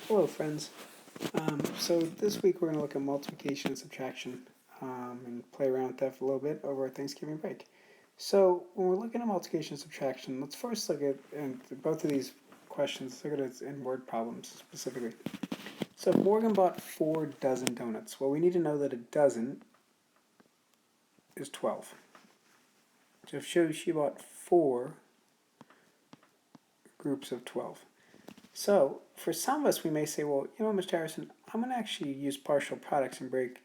Hello friends. So this week we're going to look at multiplication and subtraction and play around with that for a little bit over our Thanksgiving break. So when we're looking at multiplication and subtraction, let's first look at both of these questions, look at it in word problems specifically. So if Morgan bought 4 dozen donuts, well, we need to know that a dozen is 12. So she bought 4 groups of 12. So for some of us, we may say, well, you know what, Mr. Harrison, I'm going to actually use partial products and break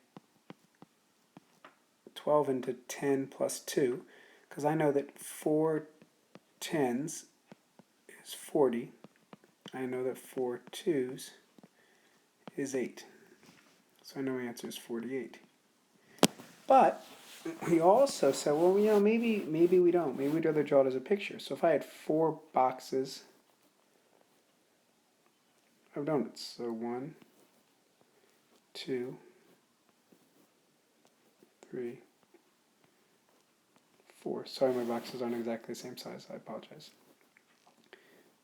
12 into 10 plus 2, because I know that 4 tens is 40. I know that 4 twos is 8. So I know my answer is 48. But we also said, well, you know, maybe we don't. Maybe we'd rather draw it as a picture. So if I had 4 boxes of donuts, so 1, 2, 3, 4. Sorry, my boxes aren't exactly the same size. I apologize.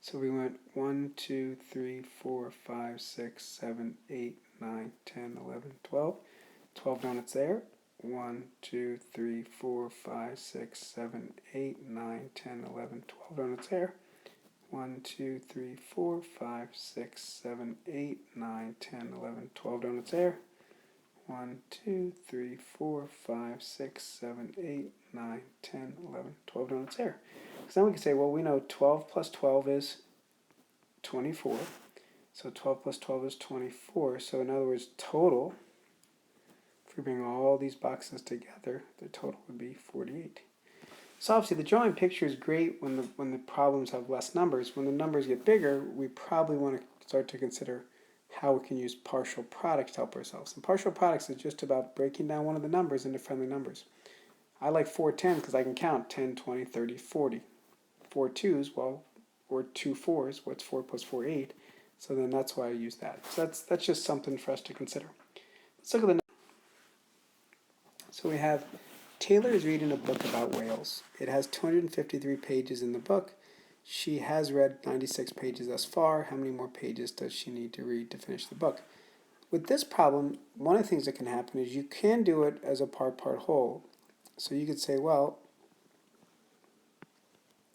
So we went 1, 2, 3, 4, 5, 6, 7, 8, 9, 10, 11, 12. 12 donuts there. 1, 2, 3, 4, 5, 6, 7, 8, 9, 10, 11, 12 donuts there. 1, 2, 3, 4, 5, 6, 7, 8, 9, 10, 11, 12 donuts there. 1, 2, 3, 4, 5, 6, 7, 8, 9, 10, 11, 12 donuts there. Because then we can say, well, we know 12 plus 12 is 24. So 12 plus 12 is 24. So in other words, total, if we bring all these boxes together, the total would be 48. So obviously the drawing picture is great when the problems have less numbers. When the numbers get bigger, we probably want to start to consider how we can use partial products to help ourselves. And partial products is just about breaking down one of the numbers into friendly numbers. I like 4 tens because I can count 10, 20, 30, 40. 4 twos, well, or 2 fours, what's 4 plus 4, 8. So then that's why I use that. So that's just something for us to consider. Let's look at the next. So we have Taylor is reading a book about whales. It has 253 pages in the book. She has read 96 pages thus far. How many more pages does she need to read to finish the book? With this problem, one of the things that can happen is you can do it as a part-part whole. So you could say, well,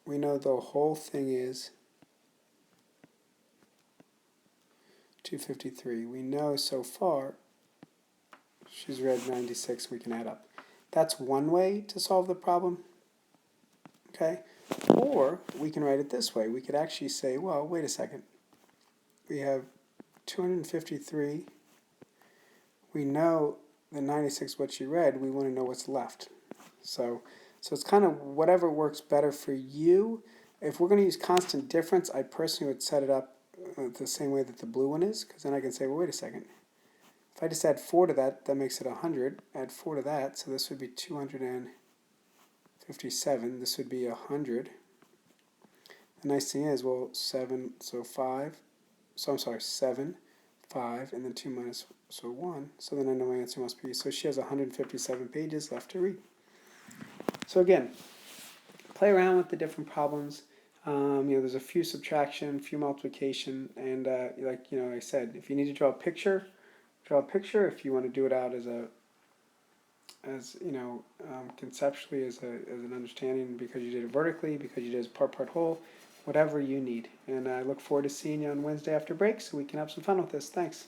we know the whole thing is 253. We know so far she's read 96. We can add up. That's one way to solve the problem. Okay? Or we can write it this way. We could actually say, well, wait a second. We have 253. We know the 96 what she read. We want to know what's left. So it's kind of whatever works better for you. If we're going to use constant difference, I personally would set it up the same way that the blue one is, because then I can say, well, wait a second. If I just add 4 to that, that makes it 100. Add 4 to that, so this would be 257. This would be 100. The nice thing is, well, 7, so 5. So I'm sorry, 7, 5, and then 2 minus, so 1. So then I know my answer must be, so she has 157 pages left to read. So again, play around with the different problems. There's a few subtraction, few multiplication, and like I said, if you need to draw a picture, draw a picture. If you want to do it out conceptually as an understanding, because you did it vertically, because you did it as part whole, whatever you need. And I look forward to seeing you on Wednesday after break so we can have some fun with this. Thanks.